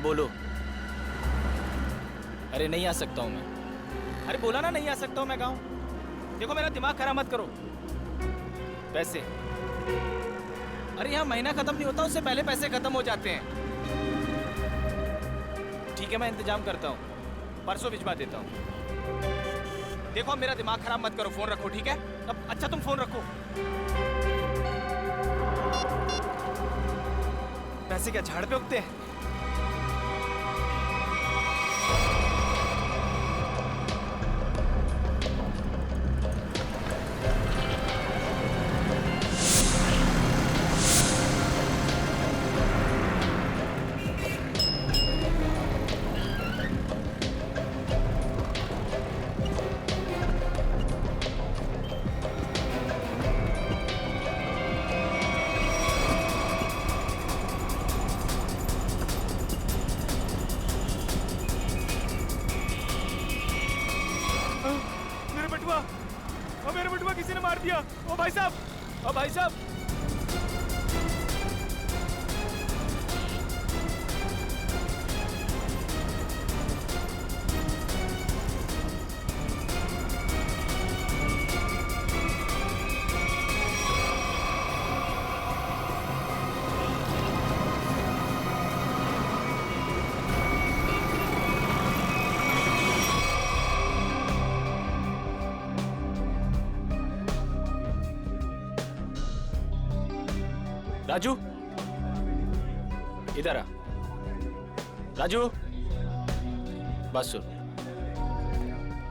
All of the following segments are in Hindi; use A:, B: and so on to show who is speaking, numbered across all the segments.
A: बोलो। अरे नहीं आ सकता हूँ मैं। अरे बोला ना नहीं आ सकता हूँ मैं गाँव। देखो मेरा दिमाग खराब मत करो। पैसे, अरे यहाँ महीना खत्म नहीं होता उससे पहले पैसे खत्म हो जाते हैं। ठीक है मैं इंतजाम करता हूँ, परसों भिजवा देता हूँ। देखो अब मेरा दिमाग खराब मत करो, फोन रखो ठीक है। अब अच्छा तुम फोन रखो। पैसे क्या झाड़ पे उगते हैं? मेरे बटुआ किसी ने मार दिया। ओ भाई साहब, ओ भाई साहब। राजू इधर आ। राजू बस सुन,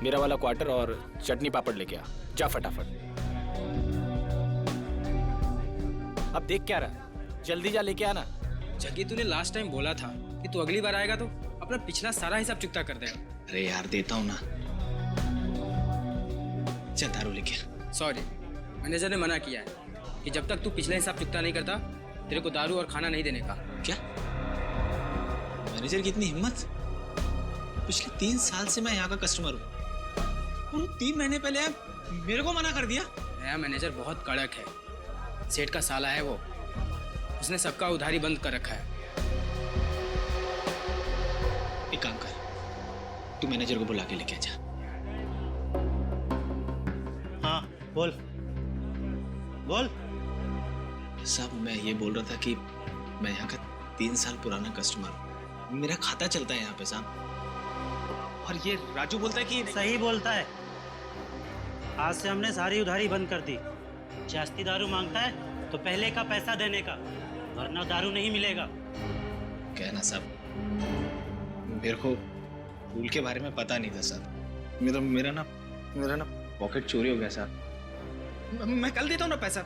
A: मेरा वाला क्वार्टर और चटनी पापड़ लेके आ, जा फटाफट। अब देख क्या रहा, जल्दी जा लेके आना।
B: जगी तूने लास्ट टाइम बोला था कि तू अगली बार आएगा तो अपना पिछला सारा हिसाब चुकता कर देगा।
C: अरे यार देता हूँ ना, चल दारू लेके आ।
B: सॉरी, मैनेजर ने मना किया है कि जब तक तू पिछला हिसाब चुकता नहीं करता तेरे को दारू और खाना नहीं देने का।
C: क्या मैनेजर की इतनी हिम्मत? पिछले 3 साल से मैं यहाँ का कस्टमर हूँ और 3 महीने पहले मेरे को मना कर दिया।
B: नया मैनेजर बहुत कड़क है, सेठ का साला है वो, उसने सबका उधारी बंद कर रखा है।
C: एक काम कर, तू मैनेजर को बुला के लेके जा।
D: हाँ बोल बोल।
C: साहब मैं ये बोल रहा था कि मैं यहाँ का 3 साल पुराना कस्टमर हूँ, मेरा खाता चलता है यहाँ पे साहब। और ये राजू बोलता है कि
D: सही बोलता है, आज से हमने सारी उधारी बंद कर दी। जास्ती दारू मांगता है तो पहले का पैसा देने का, वरना दारू नहीं मिलेगा।
C: कहना साहब, मेरे को फूल के बारे में पता नहीं था साहब। मेरा ना पॉकेट चोरी हो गया साहब। मैं कल देता हूँ ना पैसा,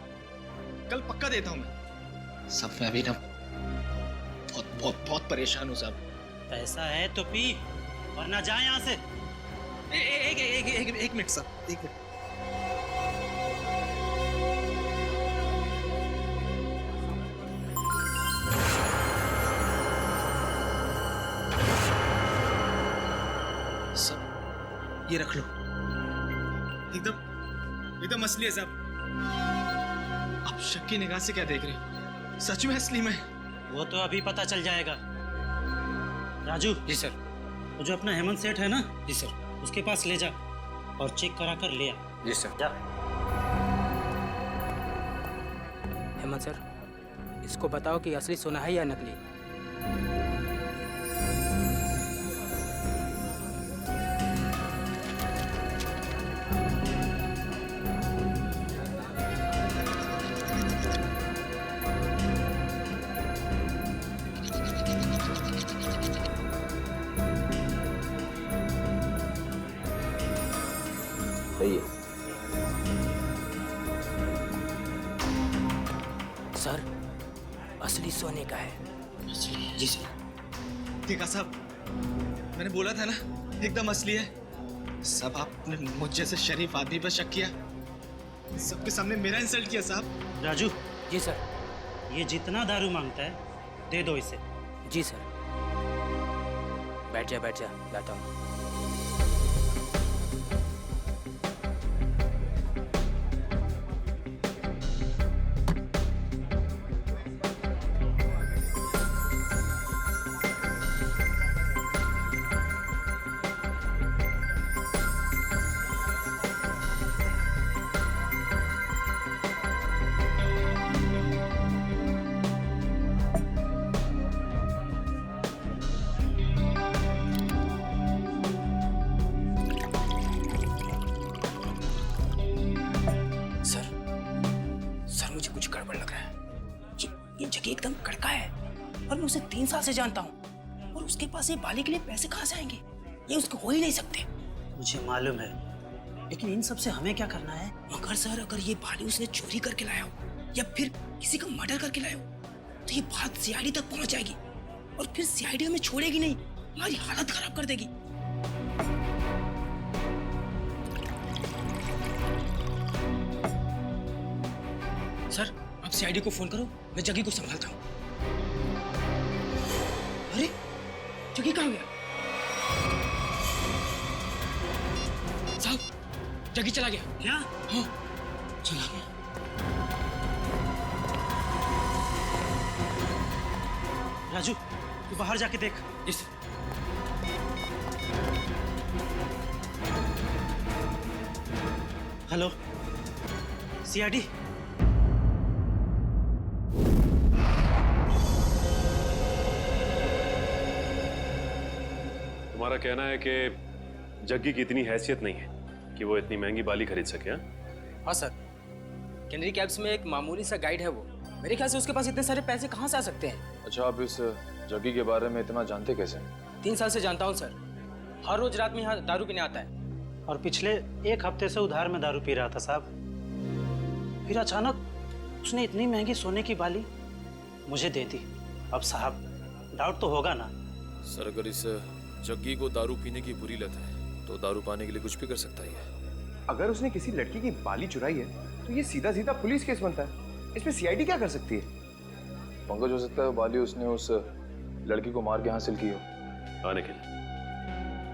C: कल पक्का देता हूँ मैं। सब मैं अभी ना बहुत परेशान हूँ साहब।
D: पैसा है तो पी, वरना जा यहाँ से।
C: एक मिनट साहब, एक मिनट। सब ये रख लो, एकदम असली है साहब। आप शक की निगाह से क्या देख रहे हो? सच में असली में?
D: वो तो अभी पता चल जाएगा। राजू।
B: जी सर।
D: वो जो अपना हेमंत सेठ है ना,
B: जी सर,
D: उसके पास ले जा और चेक करा कर ले आ।
B: जी सर।
D: जा।
B: हेमंत सर, इसको बताओ कि असली सोना है या नकली।
A: सही है
B: सर, असली सोने का है।
C: जी सर। देखा साहब, मैंने बोला था ना एकदम असली है। सब आपने मुझ जैसे शरीफ आदमी पर शक किया, सबके सामने मेरा इंसल्ट किया साहब।
D: राजू।
B: जी सर।
D: ये जितना दारू मांगता है दे दो इसे।
B: जी सर। बैठ जा, लाता हूँ। जगह एकदम कड़का है और मैं उसे 3 साल से जानता हूँ, और उसके पास ये बाली के लिए पैसे कहाँ से आएंगे? ये उसको हो ही नहीं सकते।
D: मुझे मालूम है, लेकिन इन सब से हमें क्या करना है?
B: मगर सर, अगर ये बाली उसने चोरी करके लाया हो या फिर किसी का मर्डर करके लाया हो, तो ये बात सीआईडी तक पहुंच जाएगी और फिर सीआईडी हमें छोड़ेगी नहीं, हमारी हालत खराब कर देगी। सर, आप सीआईडी को फोन करो, मैं जगी को संभालता हूँ। अरे, जगी कहाँ गया? साहब, जगी चला गया।
D: क्या?
B: हाँ, चला गया।
D: राजू, तू बाहर जाके देख।
B: इस
D: हेलो, सीआईडी।
E: तुम्हारा कहना है कि जग्गी की इतनी हैसियत नहीं है कि वो इतनी महंगी बाली खरीद सके?
B: हाँ सर, कैनरी कैब्स में एक मामूली सा गाइड है वो। मेरे ख्याल से उसके पास इतने सारे पैसे कहाँ से आ सकते हैं?
F: अच्छा, आप इस जग्गी के बारे में इतना जानते कैसे?
B: 3 साल से जानता हूँ सर। हर रोज रात में यहाँ दारू पीने आता है।
D: और पिछले 1 हफ्ते से उधार में दारू पी रहा था साहब। फिर अचानक उसने इतनी महंगी सोने की बाली मुझे दे दी। अब साहब, डाउट तो होगा ना?
G: सर, अगर इस जग्गी को दारू पीने की बुरी लत है तो दारू पाने के लिए कुछ भी कर सकता है।
H: अगर उसने किसी लड़की की बाली चुराई है तो ये सीधा सीधा पुलिस केस बनता है। इसमें सीआईडी क्या कर सकती है?
F: पंकज, हो सकता है बाली उसने उस लड़की को मार के हासिल की हो।
E: हाँ निखिल,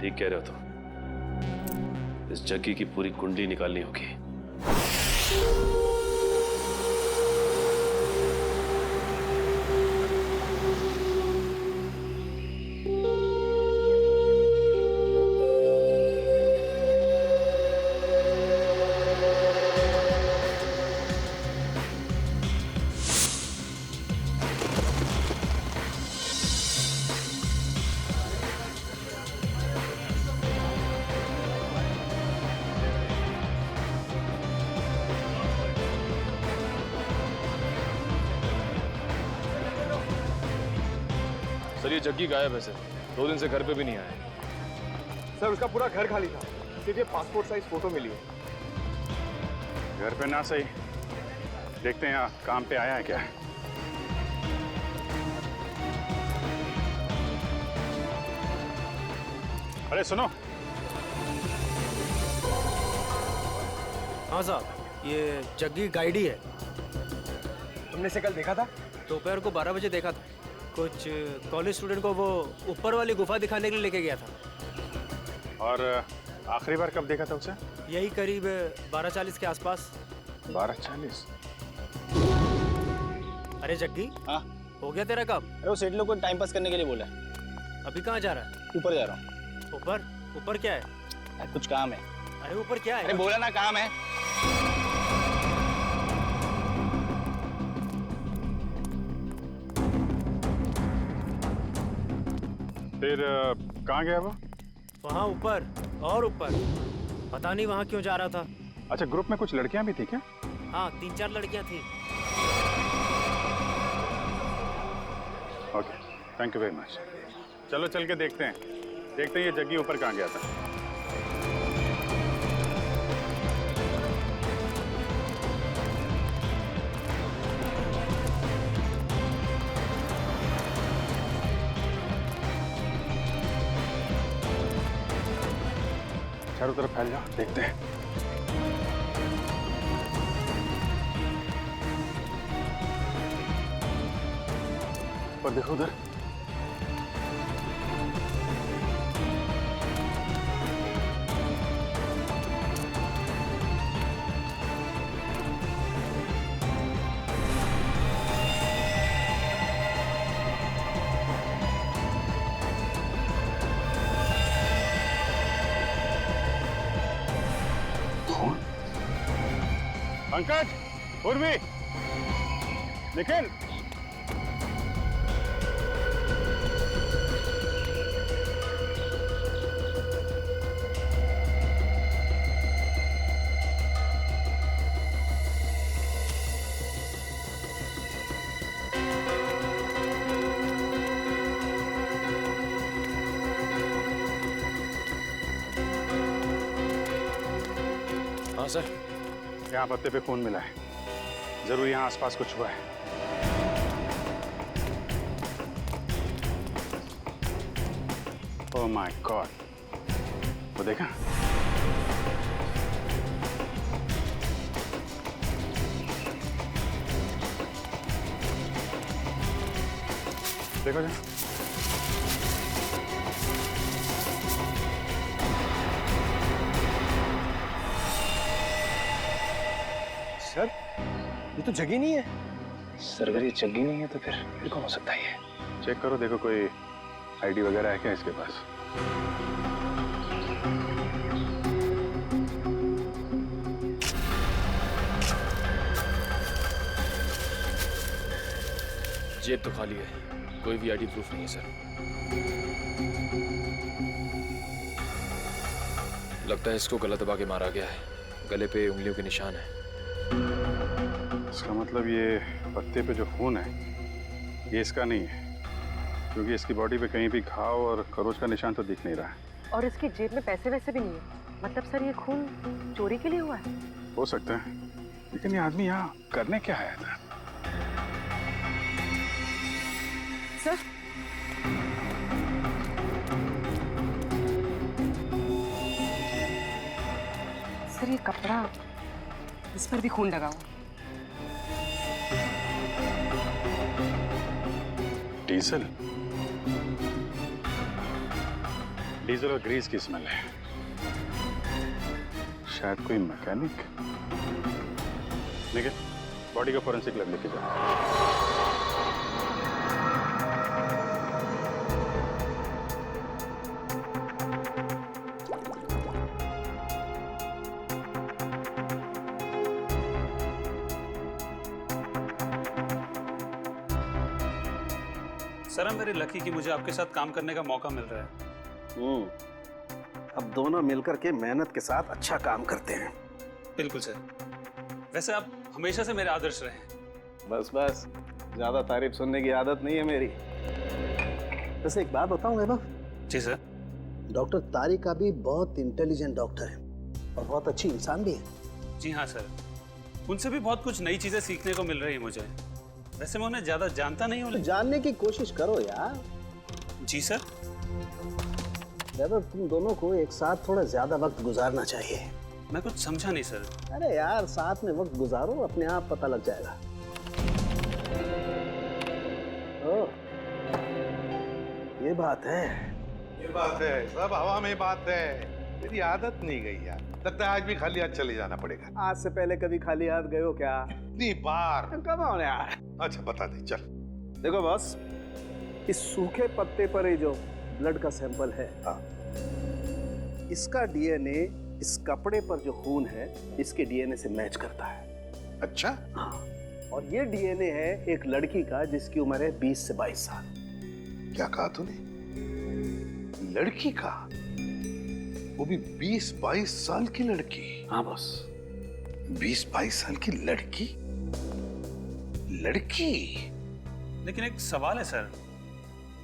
E: ठीक कह रहे हो तुम। इस जग्गी की पूरी कुंडली निकालनी होगी।
F: सर, ये जग्गी गायब है सर। 2 दिन से घर पे भी नहीं आया।
H: सर, उसका पूरा घर खाली था, सिर्फ ये पासपोर्ट साइज फोटो मिली है।
I: घर पे ना सही, देखते हैं यहाँ काम पे आया है क्या। अरे सुनो।
J: हाँ साहब, ये जग्गी गाइड ही है।
H: तुमने इसे कल देखा था?
J: दोपहर को 12 बजे देखा था। कुछ कॉलेज स्टूडेंट को वो ऊपर वाली गुफा दिखाने के लिए लेके गया था।
I: और आखिरी बार कब देखा था उसे?
J: यही करीब 12:40 के आसपास।
I: 12:40?
J: अरे जग्गी,
C: हाँ,
J: हो गया तेरा काम?
C: अरे वो सेठ लोग को टाइम पास करने के लिए बोला है।
J: अभी कहाँ जा रहा है?
C: ऊपर जा रहा हूँ।
J: ऊपर? ऊपर क्या है?
C: अरे कुछ काम है।
J: अरे ऊपर क्या है?
C: अरे बोला ना, काम है।
I: फिर कहाँ गया वो?
J: वहाँ ऊपर और ऊपर। पता नहीं वहाँ क्यों जा रहा था।
I: अच्छा, ग्रुप में कुछ लड़कियां भी थी क्या?
J: हाँ, 3-4 लड़कियाँ थी।
I: Okay, thank you very much. चलो चल के देखते हैं ये जग्गी ऊपर कहाँ गया था। चारों तरफ फैल जाओ, देखते हैं। पर देखो उधर। पंकज, उर्वी, निखिल,
G: हाँ सर।
I: यहाँ पत्ते पे खून मिला है, जरूर यहाँ आसपास कुछ हुआ है। ओह माय गॉड, वो देखा? देखो जा।
H: सर ये तो जगह नहीं है।
C: सर अगर ये जग्गी नहीं है तो फिर कौन हो सकता है ये?
I: चेक करो, देखो कोई आईडी वगैरह है क्या इसके पास?
G: जेब तो खाली है, कोई भी आईडी प्रूफ नहीं है सर। लगता है इसको गला दबा के मारा गया है, गले पे उंगलियों के निशान है।
I: इसका मतलब ये पत्ते पे जो खून है ये इसका नहीं है, क्योंकि इसकी बॉडी पे कहीं भी घाव और खरोच का निशान तो दिख नहीं रहा है।
K: और इसकी जेब में पैसे वैसे भी नहीं है, मतलब सर ये खून चोरी के लिए हुआ है?
I: हो सकता है, लेकिन ये आदमी यहाँ करने क्या आया था?
K: सर सर ये कपड़ा, इस पर भी खून लगा हुआ।
I: डीजल, डीजल और ग्रीस की स्मेल है। शायद कोई मैकेनिक। निकल, बॉडी का फोरेंसिक लैब लेके जाओ।
D: सर मेरी लकी कि मुझे आपके साथ काम करने का मौका मिल रहा है।
L: अब दोनों मिलकर के मेहनत के साथ अच्छा काम करते हैं।
D: बिल्कुल सर। वैसे आप हमेशा से मेरे आदर्श रहे हैं।
L: बस बस, ज्यादा तारीफ सुनने की आदत नहीं है मेरी। वैसे एक बात बताऊं वैभव?
D: जी सर।
L: डॉक्टर तारिका भी बहुत इंटेलिजेंट डॉक्टर है और बहुत अच्छी इंसान भी है।
D: जी हाँ सर, उनसे भी बहुत कुछ नई चीजें सीखने को मिल रही है मुझे। वैसे मैं उन्हें ज्यादा जानता नहीं हूँ।
L: तो जानने की कोशिश करो यार।
D: जी सर।
L: वैभव तुम दोनों को एक साथ थोड़ा ज्यादा वक्त गुजारना चाहिए।
D: मैं कुछ समझा नहीं सर।
L: अरे यार साथ में वक्त गुजारो, अपने आप पता लग जाएगा। ओ, ये बात है।
M: ये बात है, सब हवा में बात है। तेरी आदत नहीं गई यार, लगता है आज भी खाली हाथ चले जाना पड़ेगा।
L: आज से पहले कभी खाली हाथ गए हो क्या?
M: इतनी बार।
L: कब आओ यार।
M: अच्छा बता दे, चल।
L: देखो बॉस, इस सूखे पत्ते पर ये जो ब्लड का सैंपल है,
M: हाँ।
L: इसका डीएनए इस कपड़े पर जो खून है इसके डीएनए से मैच करता है।
M: अच्छा?
L: हाँ। और ये डीएनए है एक लड़की का जिसकी उम्र है 20 से 22 साल।
M: क्या कहा तूने? लड़की का? वो भी 20-22 साल की लड़की?
L: हाँ बॉस।
M: 20-22 साल की लड़की? लड़की?
D: लेकिन एक सवाल है सर,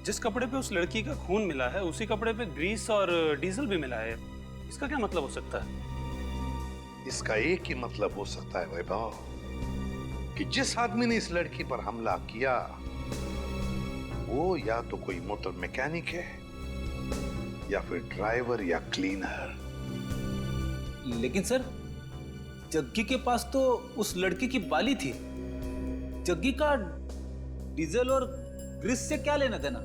D: जिस कपड़े पे उस लड़की का खून मिला है उसी कपड़े पे ग्रीस और डीजल भी मिला है। इसका क्या मतलब हो सकता है?
M: इसका एक ही मतलब हो सकता है वैभव, कि जिस आदमी ने इस लड़की पर हमला किया वो या तो कोई मोटर मैकेनिक है या फिर ड्राइवर या क्लीनर।
A: लेकिन सर, जग्गी के पास तो उस लड़की की बाली थी। जग्गी का डीजल और ग्रीस से क्या लेना देना?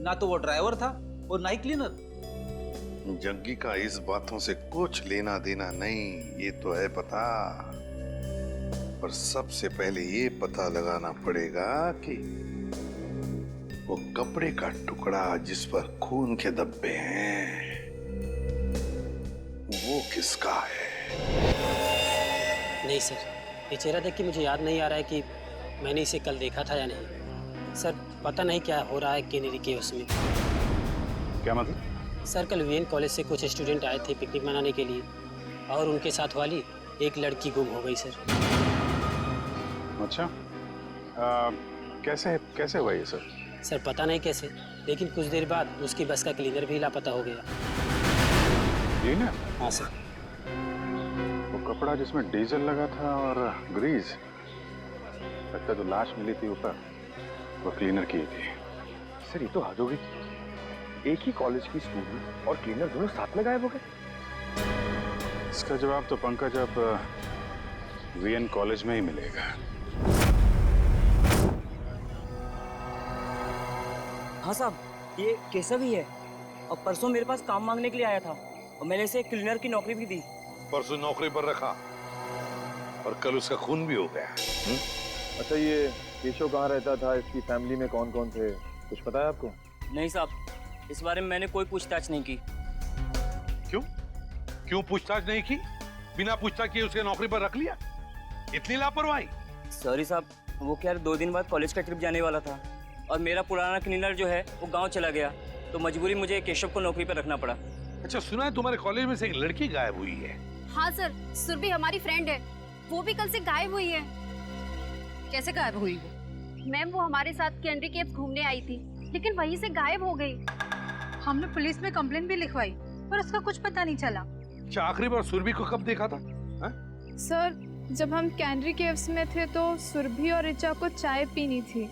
A: ना तो वो ड्राइवर था और ना ही क्लीनर।
M: जग्गी का इस बातों से कुछ लेना देना नहीं, ये तो है पता। पर सबसे पहले ये पता लगाना पड़ेगा कि वो कपड़े का टुकड़ा जिस पर खून के धब्बे हैं वो किसका है।
N: नहीं सर, ये चेहरा देख के मुझे याद नहीं आ रहा है कि मैंने इसे कल देखा था या नहीं। सर पता नहीं क्या हो रहा है केनेरी के उसमें।
I: क्या मतलब?
N: सर कल वीएन कॉलेज से कुछ स्टूडेंट आए थे पिकनिक मनाने के लिए और उनके साथ वाली एक लड़की गुम हो गई सर।
I: अच्छा, कैसे हुआ ये सर?
N: सर पता नहीं कैसे, लेकिन कुछ देर बाद उसकी बस का क्लीनर भी लापता हो गया।
I: क्लीनर?
N: हाँ सर।
I: वो कपड़ा जिसमें डीजल लगा था और ग्रीस, लगता है जो लाश मिली थी ऊपर वो क्लीनर की थी।
H: सर ये तो हद हो गई। एक ही कॉलेज की स्टूडेंट और क्लीनर दोनों साथ में गायब हो गए।
I: इसका जवाब तो पंकज अब वीएन कॉलेज में ही मिलेगा।
O: हाँ साहब, ये केशव ही है और परसों मेरे पास काम मांगने के लिए आया था और मैंने इसे क्लीनर की नौकरी भी दी।
M: परसों नौकरी पर रखा और कल उसका खून भी हो गया।
F: अच्छा, ये केशव कहाँ रहता था, इसकी फैमिली में कौन कौन थे, कुछ पता है आपको?
O: नहीं साहब, इस बारे में मैंने कोई पूछताछ नहीं की।
M: क्यों पूछताछ नहीं की? बिना पूछताछ किए उसके नौकरी पर रख लिया? इतनी लापरवाही?
O: सॉरी साहब, वो क्या 2 दिन बाद कॉलेज का ट्रिप जाने वाला था और मेरा पुराना क्लीनर जो है वो गांव चला गया, तो मजबूरी मुझे केशव को नौकरी पर रखना पड़ा।
M: अच्छा, सुना है तुम्हारे कॉलेज में से एक लड़की गायब हुई है?
P: हाँ सर, सुरभि हमारी फ्रेंड है, वो भी कल से गायब हुई है।
K: कैसे गायब हुई वो?
P: मैम वो हमारे साथ कैनरी केव्स घूमने आई थी, लेकिन वहीं से गायब हो गई।
K: हमने पुलिस में कंप्लेंट भी लिखवाई पर उसका कुछ पता नहीं चला।
M: अच्छा, आखिरी बार सुरभि को कब देखा था?
Q: सर, जब हम कैनरी केव्स में थे तो सुरभि और ऋचा को चाय पीनी थी।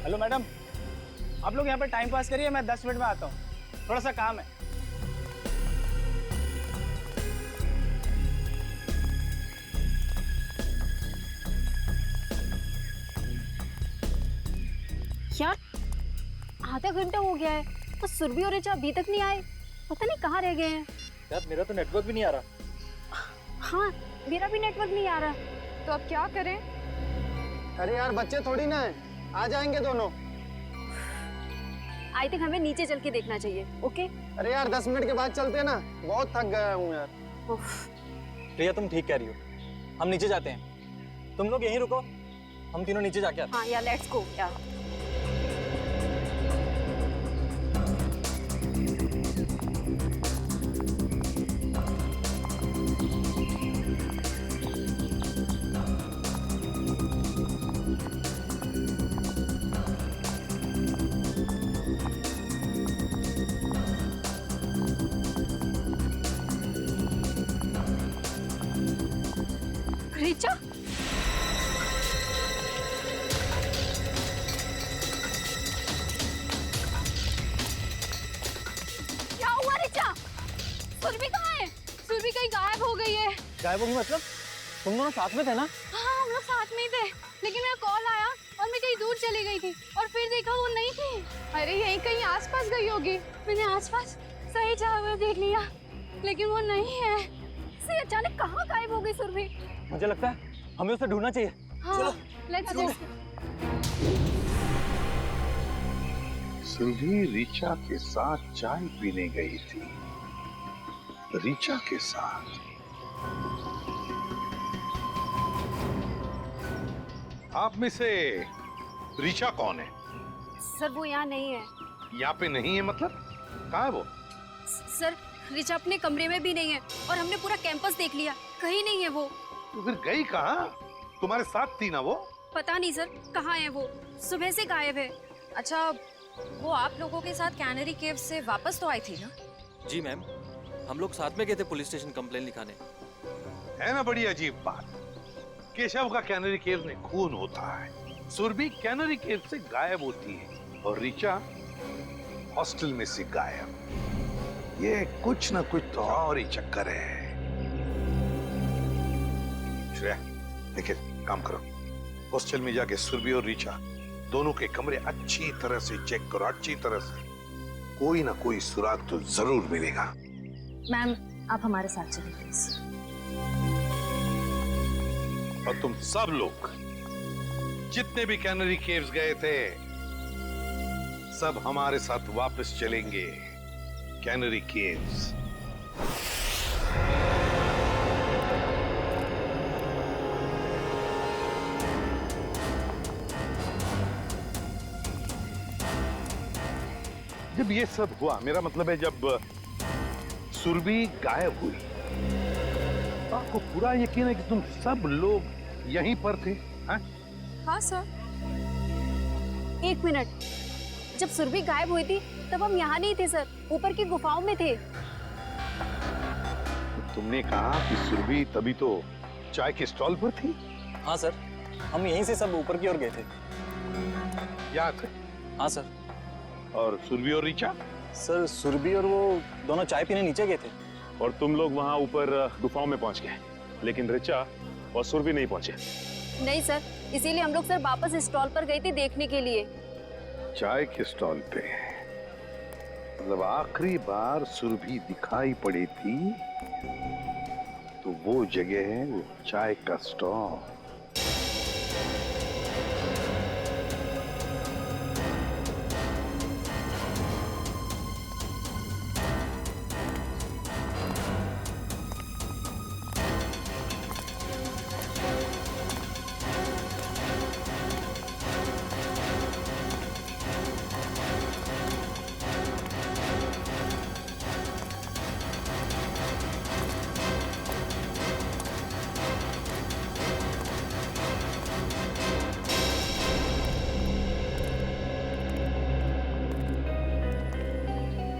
A: हेलो मैडम, आप लोग यहाँ पे टाइम पास करिए, मैं 10 मिनट में आता हूँ, थोड़ा सा काम है।
P: यार आधा घंटा हो गया है और सुरभि और ऋचा अभी तक नहीं आए, पता नहीं कहाँ रह गए हैं।
J: यार मेरा तो नेटवर्क भी नहीं आ रहा।
P: हाँ, मेरा भी नेटवर्क नहीं आ रहा,
Q: तो अब क्या करें?
J: अरे यार बच्चे थोड़ी ना है, आ जाएंगे दोनों।
P: आई थिंक हमें नीचे चल के देखना चाहिए। ओके?
J: अरे यार 10 मिनट के बाद चलते हैं ना, बहुत थक गया हूँ यार।
O: प्रिया तुम ठीक कह रही हो, हम नीचे जाते हैं, तुम लोग यहीं रुको, हम तीनों नीचे जाके आते हैं।
P: हाँ यार, लेट्स गो यार। ऋचा, क्या हुआ ऋचा? सुरभि कहाँ है?
Q: सुरभि कहीं गायब हो गई है।
O: गायब होगी मतलब? तुम दोनों साथ में थे ना?
Q: हाँ, हम लोग साथ में ही थे, लेकिन मेरा कॉल आया और मैं कहीं दूर चली गई थी और फिर देखा वो नहीं थी। अरे यहीं कहीं आसपास गई होगी।
P: मैंने आसपास सही जगह देख लिया, लेकिन वो नहीं है। से अचानक कहाँ गायब हो गई सुरभि?
O: मुझे लगता है हमें उसे ढूंढना चाहिए।
P: हाँ, लेट्स गो।
M: सुरभि ऋचा के साथ चाय पीने गई थी। ऋचा के साथ? आप में से ऋचा कौन है?
P: सर वो यहाँ नहीं है।
M: यहाँ पे नहीं है मतलब? कहाँ है वो?
P: सर ऋचा अपने कमरे में भी नहीं है और हमने पूरा कैंपस देख लिया, कहीं नहीं है वो।
M: तो फिर गई कहाँ? तुम्हारे साथ थी ना वो?
P: पता नहीं सर, कहाँ है वो, सुबह से गायब है।
K: अच्छा, वो आप लोगों के साथ कैनरी केव्स से वापस तो आई थी ना?
G: जी मैम, हम लोग साथ में गए थे पुलिस स्टेशन कंप्लेन लिखाने।
M: है ना बड़ी अजीब बात। केशव का कैनरी केव्स में खून होता है, सुरभि कैनरी केव से गायब होती है और ऋचा हॉस्टल में से गायब। ये कुछ ना कुछ तो और ही चक्कर है। श्रेया, देखिए काम करो, हॉस्टल में जाके सुरभि और ऋचा दोनों के कमरे अच्छी तरह से चेक करो, अच्छी तरह से। कोई ना कोई सुराग तो जरूर मिलेगा।
K: मैम आप हमारे साथ चलिए प्लीज।
M: और तुम सब लोग जितने भी कैनरी केव्स गए थे, सब हमारे साथ वापस चलेंगे कैनरी केव्स। जब ये सब हुआ, मेरा मतलब है जब सुरभि गायब हुई, तो आपको पूरा यकीन है कि तुम सब लोग यहीं पर थे?
Q: हाँ सर।
P: 1 मिनट, जब सुरभि गायब हुई थी तब हम यहाँ नहीं थे सर, ऊपर की गुफाओं में थे।
M: तुमने कहा कि सुरभि तभी तो चाय के स्टॉल पर थी?
O: हाँ सर, हम यहीं से सब ऊपर की ओर गए थे।
M: यहाँ थे?
O: हाँ सर।
M: और सुरभि और ऋचा?
O: सर सुरभि और वो दोनों चाय पीने नीचे गए थे।
F: और तुम लोग वहां ऊपर गुफाओं में पहुंच गए, लेकिन ऋचा और सुरभि नहीं पहुंचे।
P: नहीं सर, इसीलिए हम लोग सर वापस स्टॉल पर गए थे देखने के लिए।
M: चाय के स्टॉल पे? मतलब आखिरी बार सुरभि दिखाई पड़ी थी तो वो जगह है वो चाय का स्टॉल।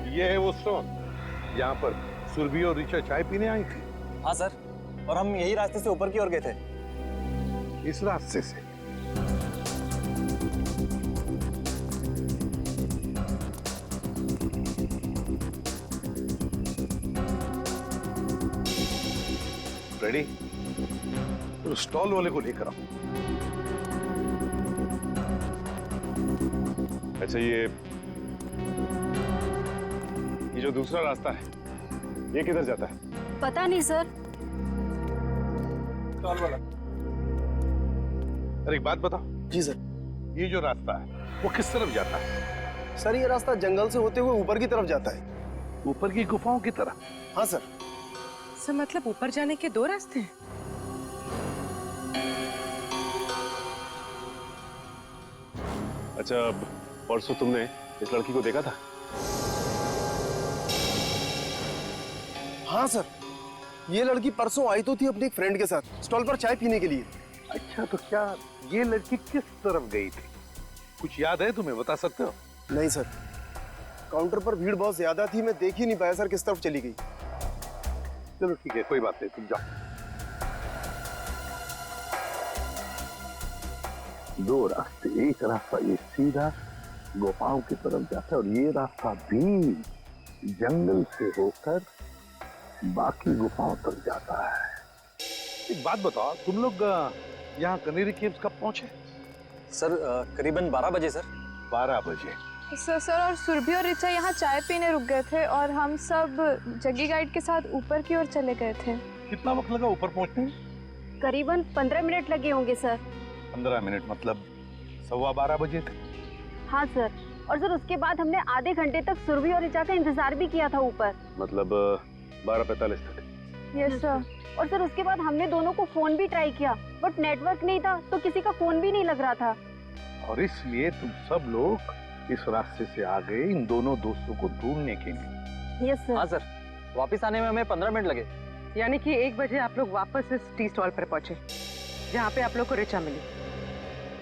M: ये है वो स्टॉल यहाँ पर सुरभि और ऋचा चाय पीने आई थी?
O: हाँ सर, और हम यही रास्ते से ऊपर की ओर गए थे।
M: इस रास्ते से? रेडी? तो स्टॉल वाले को लेकर आओ।
F: अच्छा, ये जो दूसरा रास्ता है ये किधर जाता है?
P: पता नहीं सर।
M: स्टॉल वाला, अरे एक बात बताओ।
L: जी सर।
M: ये जो रास्ता है वो किस तरफ जाता है?
L: सर ये रास्ता जंगल से होते हुए ऊपर की तरफ जाता है।
M: ऊपर की गुफाओं की तरफ?
L: हाँ सर।
K: सर मतलब ऊपर जाने के 2 रास्ते हैं?
F: अच्छा, परसों तुमने इस लड़की को देखा था?
L: हाँ सर, ये लड़की परसों आई तो थी अपने एक फ्रेंड के साथ स्टॉल पर चाय पीने के लिए।
M: अच्छा, तो क्या ये लड़की किस तरफ गई थी? कुछ याद है तुम्हें, बता सकते हो?
L: नहीं सर, काउंटर पर भीड़ बहुत ज्यादा थी, मैं देख ही नहीं पाया सर किस तरफ चली गई।
M: चलो ठीक है, कोई बात नहीं, तुम जाओ। 2 रास्ते, एक रास्ता ये सीधा गुफाओं की तरफ जाता है और ये रास्ता भी जंगल से होकर बाकी गुफाओं तक जाता है। एक बात बताओ, तुम लोग यहाँ कनेरी केव्स कब पहुंचे?
O: सर करीबन 12 बजे सर।
M: 12 बजे?
Q: सर और सुरभि और ऋचा यहाँ चाय पीने रुक गए थे और हम सब जग्गी गाइड के साथ ऊपर की ओर चले गए थे।
M: कितना वक्त लगा ऊपर पहुंचने में?
P: करीबन 15 मिनट लगे होंगे सर।
M: 15 मिनट मतलब 12:15 बजे थे?
P: हाँ सर, और सर उसके बाद हमने आधे घंटे तक सुरभि और ऋचा का इंतजार भी किया था ऊपर।
F: मतलब 12:45 तक?
P: Yes sir. और सर उसके बाद हमने दोनों को फोन भी ट्राई किया, बट नेटवर्क नहीं था तो किसी का फोन भी नहीं लग रहा था।
M: और इसलिए तुम सब लोग इस रास्ते से आ गए इन दोनों दोस्तों को ढूंढने के लिए?
P: Yes sir.
O: हाँ सर, वापस आने में हमें 15 मिनट लगे।
K: यानी कि 1 बजे आप लोग वापस इस टी स्टॉल पर पहुंचे जहाँ पे आप लोग को ऋचा मिली,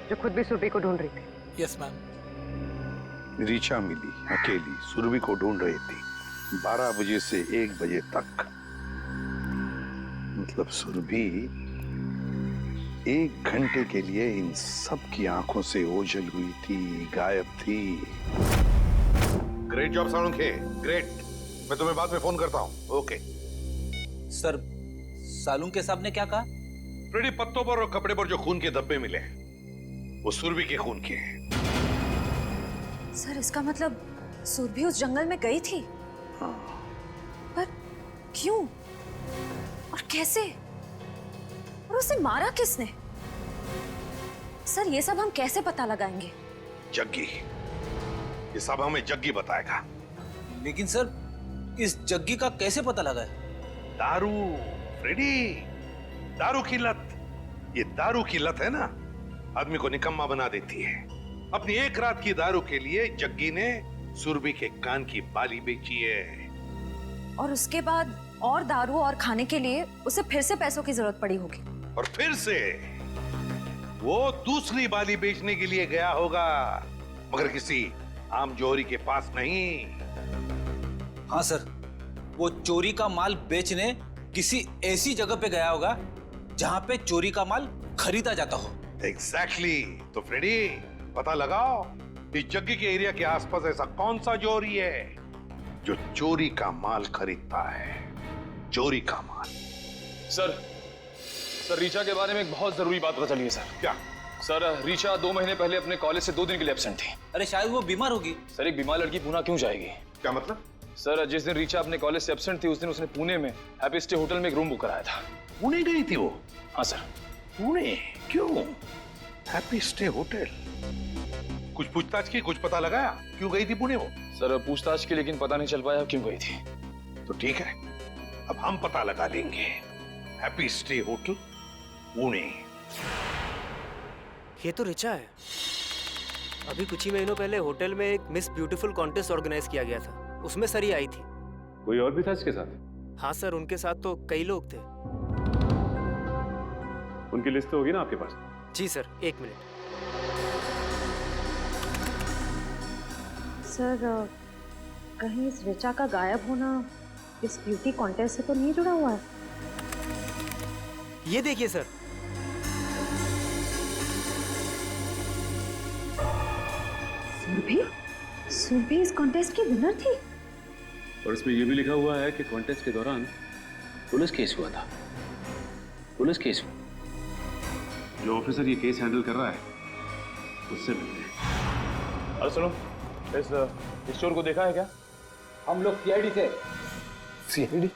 K: जो खुद भी सुरभि को ढूंढ रही थी।
A: Yes ma'am.
M: ऋचा मिली अकेली, सुरभि को ढूंढ रही थी 12 बजे से 1 बजे तक। मतलब सुरभि 1 घंटे के लिए इन सब की आंखों से ओझल हुई थी, गायब थी। Great job Salunkhe, great. मैं तुम्हें बाद में फोन करता हूँ। ओके
R: सर, सालुंखे साहब ने क्या कहा?
M: फ्रेडी, पत्तों पर और कपड़े पर जो खून के धब्बे मिले वो सुरभि के खून के हैं।
S: सर इसका मतलब सुरभि उस जंगल में गई थी?
M: हाँ।
S: पर क्यों और कैसे, और उसे मारा किसने? सर ये सब हम कैसे पता लगाएंगे?
M: जग्गी, ये सब हमें जग्गी बताएगा।
R: लेकिन सर इस जग्गी का कैसे पता लगाए?
M: दारू फ्रेडी, दारू की लत। ये दारू की लत है ना, आदमी को निकम्मा बना देती है। अपनी 1 रात की दारू के लिए जग्गी ने सुरभि के कान की बाली बेची है।
S: और उसके बाद और दारू और खाने के लिए उसे फिर से पैसों की जरूरत पड़ी होगी।
M: और फिर से वो दूसरी बाली बेचने के लिए गया होगा, मगर किसी आम जौहरी के पास नहीं।
R: हाँ सर, वो चोरी का माल बेचने किसी ऐसी जगह पे गया होगा जहां पे चोरी का माल खरीदा जाता हो।
M: एग्जैक्टली। तो फ्रेडी, पता लगाओ इस जग्गी के एरिया के आसपास ऐसा कौन सा जौहरी है जो चोरी का माल खरीदता है। चोरी का माल।
F: सर रीचा के बारे में एक बहुत जरूरी बात पता चली है सर।
M: क्या?
F: सर रीचा 2 महीने पहले अपने कॉलेज से 2 दिन के लिए एब्सेंट थी।
R: अरे शायद वो बीमार होगी।
F: सर एक बीमार लड़की पुणे क्यों जाएगी?
M: क्या मतलब?
F: सर जिस दिन रीचा अपने कॉलेज से एब्सेंट थी उस दिन उसने पुणे में हैप्पी स्टे होटल में एक रूम बुक कराया था।
M: पुणे गई थी वो?
F: हाँ सर।
M: पुणे क्यों? Happy stay hotel. कुछ पूछताछ की, कुछ पता लगाया क्यों गई थी पुणे वो?
F: सर पूछताछ की, लेकिन पता नहीं चल पाया क्यों गई थी।
M: तो ठीक है, अब हम पता लगा लेंगे। Happy stay hotel Pune.
J: ये तो रिचा है। अभी कुछ ही महीनों पहले होटल में एक मिस ब्यूटीफुल कॉन्टेस्ट ऑर्गेनाइज किया गया था, उसमें सरी आई थी।
E: कोई और भी था इसके साथ?
J: हाँ सर, उनके साथ तो कई लोग थे।
E: उनकी लिस्ट तो होगी ना आपके पास?
J: जी सर, 1 मिनट।
S: सर कहीं इस रिचा का गायब होना इस ब्यूटी कॉन्टेस्ट से तो नहीं जुड़ा हुआ है?
J: ये देखिए सर।
S: सुरभि इस कॉन्टेस्ट की विनर थी।
E: और इसमें यह भी लिखा हुआ है कि कॉन्टेस्ट के दौरान पुलिस केस हुआ था। पुलिस केस हुआ। जो ऑफिसर ये केस हैंडल कर रहा है उससे मिलते हैं।
F: अरे सुनो, इस चोर को देखा है क्या?
R: हम लोग सीआईडी से।
F: सीआईडी?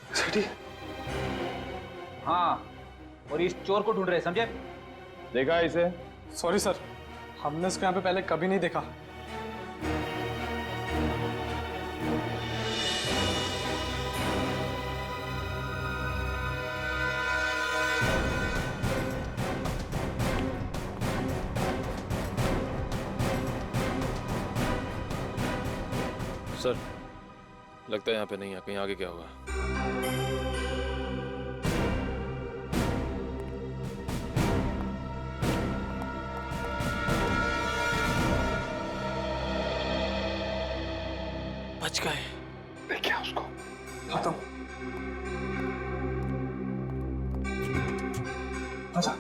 R: हाँ, और इस चोर को ढूंढ रहे हैं, समझे?
F: देखा है इसे?
J: सॉरी सर, हमने इसको यहाँ पे पहले कभी नहीं देखा।
G: सर लगता है यहाँ पे नहीं है, कहीं आगे क्या होगा?
J: बच गए।
M: देखिए उसको।
J: खत्म। अच्छा।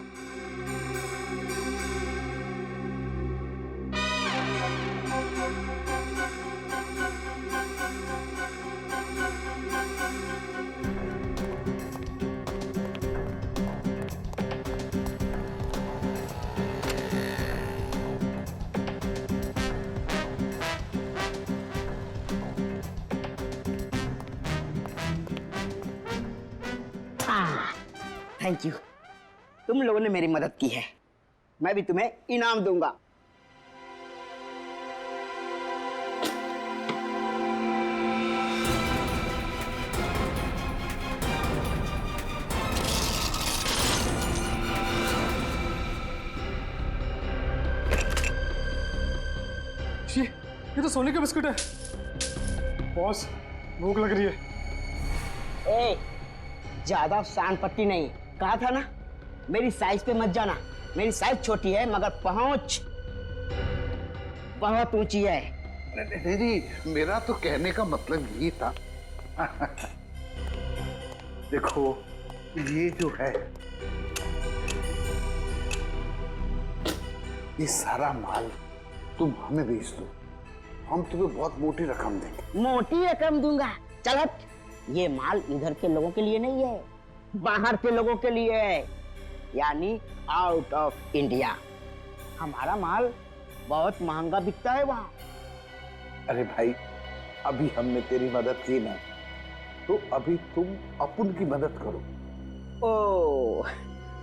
T: थैंक यू, तुम लोगों ने मेरी मदद की है, मैं भी तुम्हें इनाम दूंगा।
J: ये तो सोने का बिस्कुट है। बॉस, भूख लग रही है।
T: ए, ज्यादा शान पट्टी नहीं, कहा था ना मेरी साइज पे मत जाना। मेरी साइज छोटी है मगर पहुंच बहुत ऊंची है।
M: नहीं, मेरा तो कहने का मतलब यही था। देखो ये जो है, ये सारा माल तुम हमें बेच दो, हम तुम्हें बहुत मोटी रकम देंगे।
T: मोटी रकम दूंगा? चल हट, ये माल इधर के लोगों के लिए नहीं है, बाहर के लोगों के लिए है, यानी आउट ऑफ इंडिया। हमारा माल बहुत महंगा बिकता है वहां।
M: अरे भाई, अभी हमने तेरी मदद की ना, तो अभी तुम अपन की मदद करो।
T: ओ,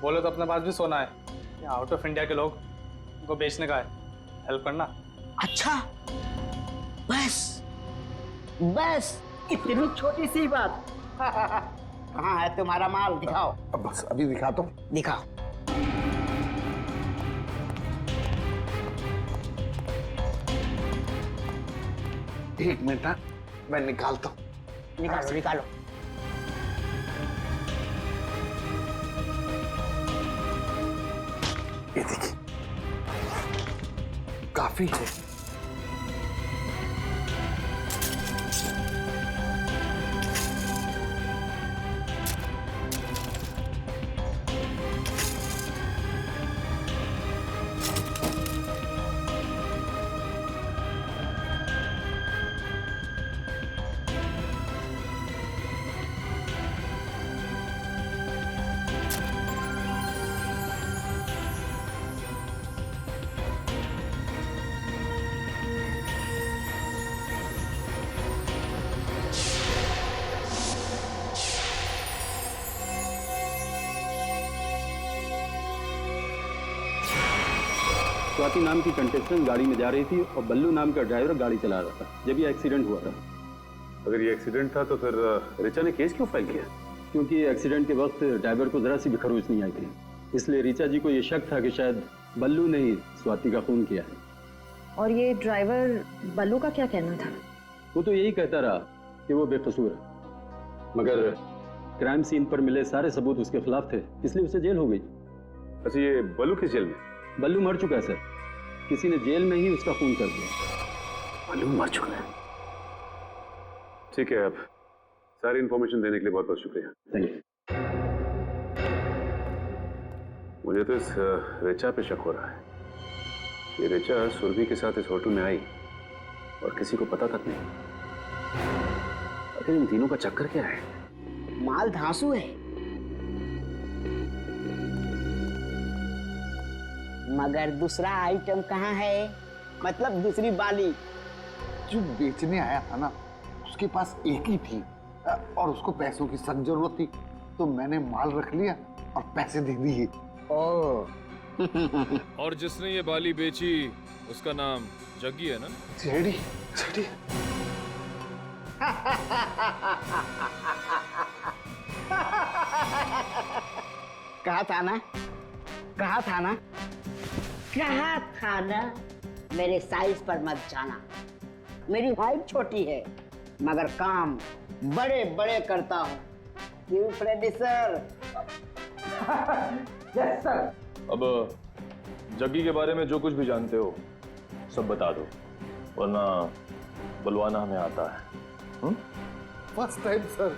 J: बोले तो अपने पास भी सोना है, आउट ऑफ इंडिया के लोग उनको बेचने का है, हेल्प करना।
T: अच्छा, बस बस इतनी छोटी सी बात। कहाँ है तुम्हारा माल, दिखाओ।
M: अब बस अभी दिखाता हूँ।
T: दिखाओ।
M: एक मिनट हाँ, मैं निकालता हूँ।
T: निकालो निकालो।
M: ये देखिए, काफी है।
I: स्वाति नाम की कंटेस्टेंट गाड़ी में जा रही थी और बल्लू नाम का ड्राइवर गाड़ी चला रहा था जब ये एक्सीडेंट हुआ था।
E: अगर ये एक्सीडेंट था तो फिर रिचा ने केस क्यों फाइल किया?
I: क्योंकि एक्सीडेंट के वक्त ड्राइवर को जरा सी भी खरोच नहीं आई थी, इसलिए रिचा जी को ये शक था कि शायद बल्लू ने ही स्वाति का खून किया है।
S: और ये ड्राइवर बल्लू का क्या कहना था?
I: वो तो यही कहता रहा कि वो बेकसूर है, मगर क्राइम सीन पर मिले सारे सबूत उसके खिलाफ थे, इसलिए उसे जेल हो गई।
E: अच्छा, ये बल्लू किस जेल में?
I: बल्लू मर चुका है सर, किसी ने जेल में ही उसका खून कर दिया।
E: बल्लू मर चुका है? ठीक है, अब सारी इंफॉर्मेशन देने के लिए बहुत बहुत शुक्रिया।
I: Thank you.
E: मुझे तो इस रिचा पे शक हो रहा है। ये रिचा सुरभि के साथ इस होटल में आई और किसी को पता तक नहीं। आखिर इन तीनों का चक्कर क्या है?
T: माल धांसू है, मगर दूसरा आइटम कहाँ है? मतलब दूसरी बाली।
M: जो बेचने आया था ना, उसके पास एक ही थी और उसको पैसों की सख्त जरूरत थी, तो मैंने माल रख लिया और पैसे दे दिए।
T: ओह।
F: और जिसने ये बाली बेची उसका नाम जग्गी है ना?
M: सीआईडी। सीआईडी।
T: कहा था ना, कहा था ना, कहा था ना, मेरे साइज पर मत जाना। मेरी हाइट छोटी है मगर काम बड़े बड़े करता हूँ। क्यों प्रोड्यूसर? Yes sir.
F: अब जग्गी के बारे में जो कुछ भी जानते हो सब बता दो, वरना बुलवाना हमें आता है।
M: फर्स्ट टाइम सर,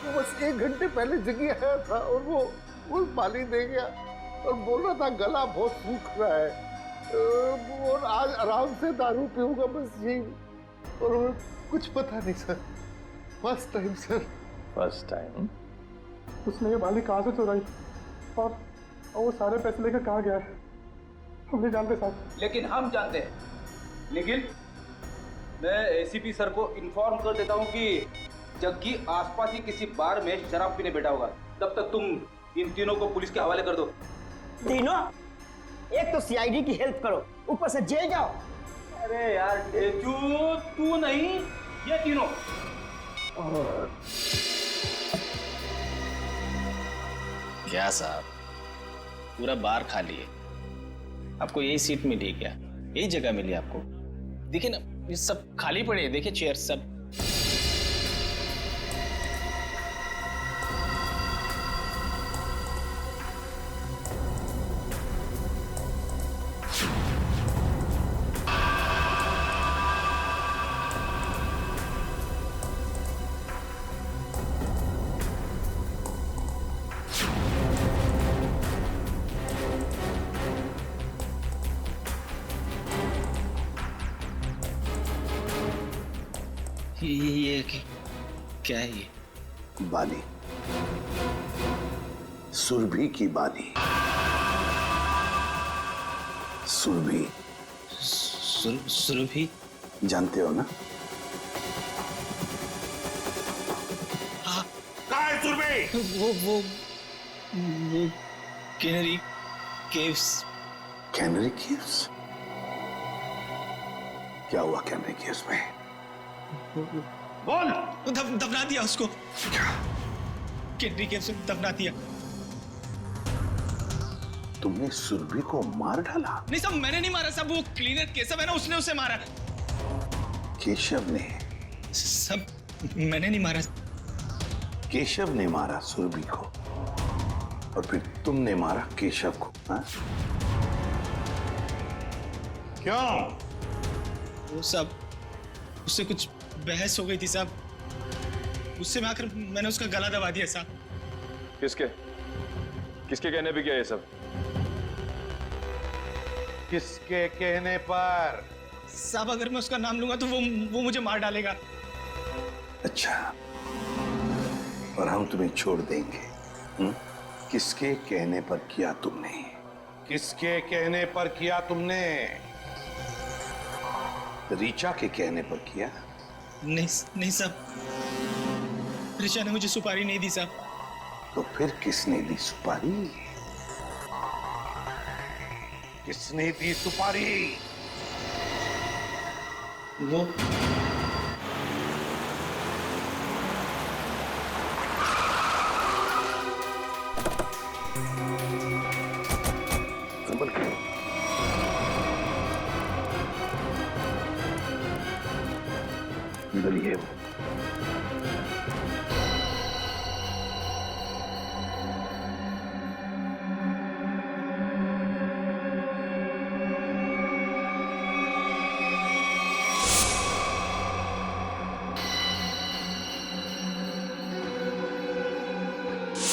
M: वो बस 1 घंटे पहले जगी आया था और वो बाली दे गया और बोल रहा था गला बहुत सूख रहा है और आज आराम से दारू पीऊंगा, बस यही। और कुछ पता नहीं sir, first time sir.
F: First time?
U: उसने ये बाली कहाँ से चुराई और वो सारे पैसे लेकर कहाँ गया है हम नहीं जानते साहब।
R: लेकिन हम जानते हैं। निखिल, मैं एसीपी सर को इन्फॉर्म कर देता हूँ कि जग्गी आसपास ही किसी बार में शराब पीने बैठा होगा। तब तक तुम इन तीनों को पुलिस के हवाले कर दो।
T: तीनों? एक तो सीआईडी की हेल्प करो, ऊपर से जेल जाओ।
R: अरे यार ढेचू, तू नहीं, ये तीनों।
C: क्या साहब, पूरा बार खाली है, आपको यही सीट मिली क्या? यही जगह मिली आपको? देखिए ना, ये सब खाली पड़े हैं, देखिए चेयर सब। ये क्या है ये?
M: बाली, सुरभि की बाली। सुरभि।
C: सुरभि
M: जानते हो ना?
C: कहाँ है सुरभि? वो कैनरी केव्स।
M: Canary caves? क्या हुआ कैनरी केव्स में?
C: बोल। दफना दिया उसको। कैनरी केव्स में दफना दिया।
M: तुमने सुरभि को मार डाला?
C: नहीं साहब, मैंने नहीं मारा साहब, वो क्लीनर केशव है ना, उसने उसे मारा।
M: केशव ने?
C: सब मैंने नहीं मारा।
M: केशव ने मारा सुरभि को और फिर तुमने मारा केशव को, हाँ? क्यों?
C: वो सब उससे कुछ बहस हो गई थी साहब, उससे में आकर मैंने उसका गला दबा दिया साहब।
F: किसके किसके कहने पे किया ये सब?
M: किसके कहने पर?
C: साहब अगर मैं उसका नाम लूंगा तो वो मुझे मार डालेगा।
M: अच्छा, और हम तुम्हें छोड़ देंगे? किसके कहने पर किया तुमने? किसके कहने पर किया तुमने? रीचा के कहने पर किया?
C: नहीं साहब, ऋचा ने मुझे सुपारी नहीं दी साहब।
M: तो फिर किसने दी सुपारी? किसने दी सुपारी?
C: वो
M: ये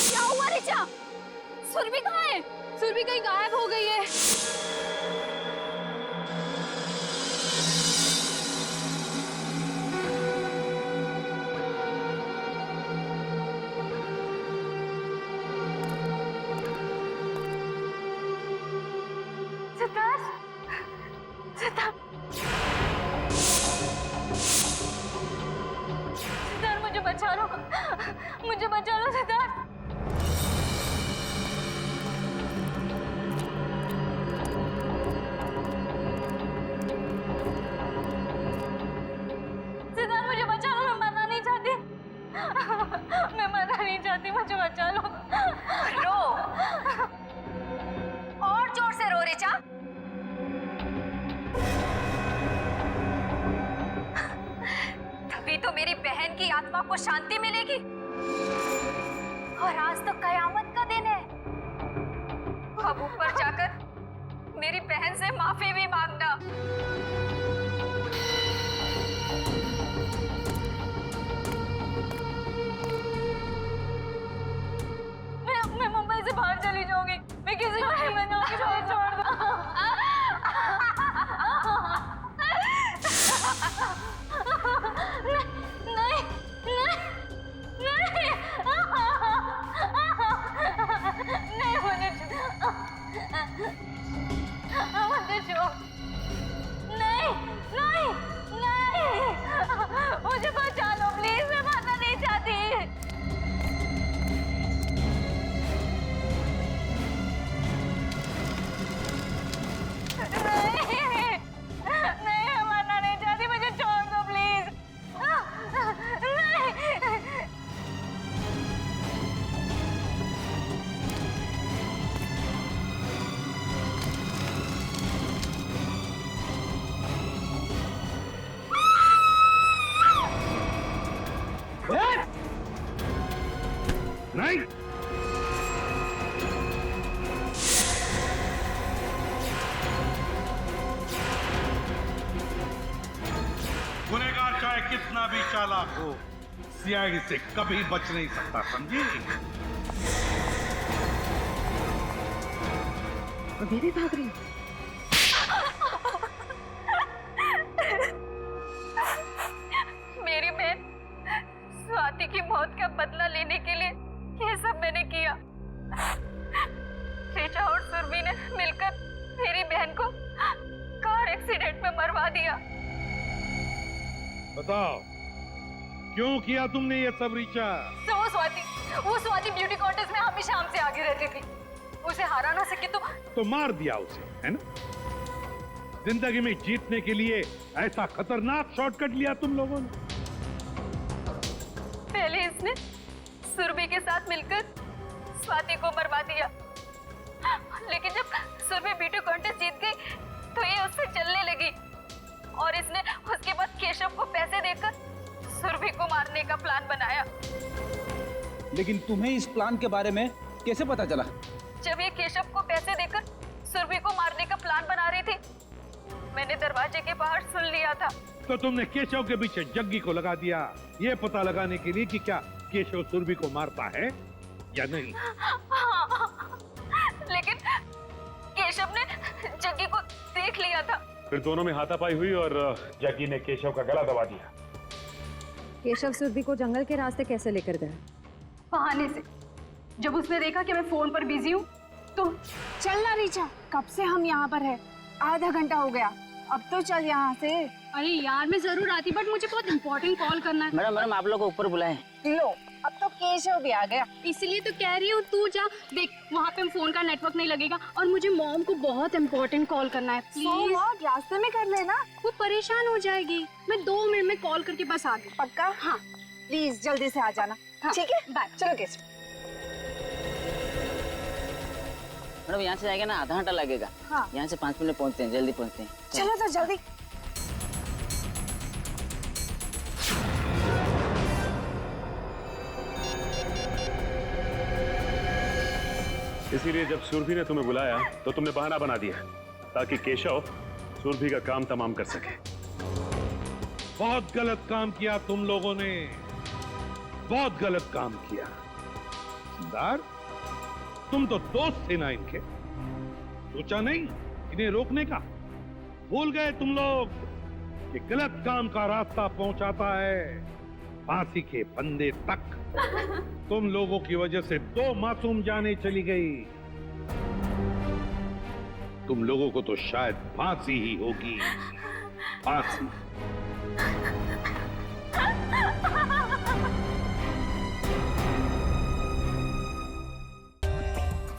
Q: क्या हुआ ऋचा? सुरभि कहाँ है? सुरभि कहीं गायब हो गई है। सिद्धार्थ मुझे बचा लो, मुझे बचा लो सिद्धार्थ। सिद्धार्थ मुझे बचा लो, मैं मरना नहीं चाहती, मैं मरना नहीं चाहती, मुझे बचा लो।
S: रो, और जोर से रो ऋचा। तभी तो मेरी बहन की आत्मा को शांति मिलेगी। और आज तो कयामत का दिन है। अब ऊपर जाकर मेरी बहन से माफी भी मांगना।
Q: मैं मुंबई से बाहर चली जाऊंगी, मैं किसी को नहीं मनाऊंगी, मुझे छोड़ दो। नहीं, नहीं, नहीं, नहीं, मुझे छोड़, नहीं, नहीं, नहीं, मुझे बचा लो प्लीज, मैं मरना नहीं चाहती। नहीं, मैं मरना नहीं चाहती, मुझे छोड़ दो प्लीज। नहीं।
M: नहीं,
B: गुनहगार चाहे कितना भी चालाक हो, सीआईडी से कभी बच नहीं सकता, समझी?
K: अभी भी भाग रही?
Q: मेरी बहन स्वाति की मौत का बदला लेने के लिए ये सब मैंने किया। ऋचा और सुरभि ने मिलकर मेरी बहन को कार एक्सीडेंट में मरवा दिया।
B: बताओ, क्यों किया तुमने ये सब रीचा?
Q: तो वो स्वाति ब्यूटी कॉन्टेस्ट में हमेशा हमसे आगे रहती थी, उसे हरा ना सके तो
B: मार दिया उसे, है ना? जिंदगी में जीतने के लिए ऐसा खतरनाक शॉर्टकट लिया तुम लोगों ने।
Q: पहले इसने सुरभि के साथ मिलकर स्वाति को मरवा दिया, लेकिन जब सुरभि ब्यूटी कॉन्टेस्ट जीत गई तो ये उससे चलने लगी और इसने उसके बाद
S: केशव को पैसे देकर सुरभि को मारने का प्लान बनाया।
R: लेकिन तुम्हें इस प्लान के बारे में कैसे पता चला?
S: जब ये केशव को पैसे देकर सुरभि को मारने का प्लान बना रहे थे, मैंने दरवाजे के बाहर सुन लिया था।
B: तो तुमने केशव के पीछे जग्गी को लगा दिया, ये पता लगाने के लिए कि क्या केशव सुरभि को मारता है या नहीं?
S: लेकिन केशव ने जग्गी को देख लिया था।
E: फिर दोनों में हाथापाई हुई और जग्गी ने केशव का गला दबा दिया।
D: केशव सुरभि को जंगल के रास्ते कैसे लेकर गया?
Q: बहाने से। जब उसने देखा कि मैं फोन पर बिजी हूँ तो चल ना रीचा, कब से हम यहाँ पर है, आधा घंटा हो गया, अब तो चल यहाँ से।
P: अरे यार मैं जरूर आती, बट मुझे बहुत इम्पोर्टेंट कॉल करना है।
T: मैडम आप लोग को ऊपर बुलाएं।
Q: लो अब तो केशव भी आ गया।
P: इसलिए तो कह रही हूँ तू जा, देख वहाँ पे फोन का नेटवर्क नहीं लगेगा और मुझे मॉम को बहुत इम्पोर्टेंट कॉल करना है। प्लीज
Q: रास्ते में कर लेना,
P: वो परेशान हो जाएगी। मैं 2 मिनट में कॉल करके बस आ गई।
Q: पक्का? हाँ प्लीज जल्दी से आ जाना। ठीक है बाय। चलो केशव।
T: मैडम यहाँ से जाएगा ना आधा घंटा लगेगा।
Q: हाँ।
T: यहाँ से 5 मिनट पहुँचते हैं, जल्दी पहुँचते हैं।
Q: चलो तो जल्दी।
E: इसीलिए जब सुरभि ने तुम्हें बुलाया तो तुमने बहाना बना दिया ताकि केशव सुरभि का काम तमाम कर सके।
B: बहुत गलत काम किया तुम लोगों ने, बहुत गलत काम किया। सरदार, तुम तो दोस्त थे ना इनके, सोचा नहीं इन्हें रोकने का? भूल गए तुम लोग कि गलत काम का रास्ता पहुंचाता है फांसी के फंदे तक। तुम लोगों की वजह से 2 मासूम जानें चली गई। तुम लोगों को तो शायद फांसी ही होगी, फांसी।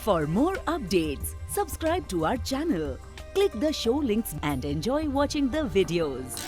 V: For more updates, subscribe to our channel, click the show links and enjoy watching the videos.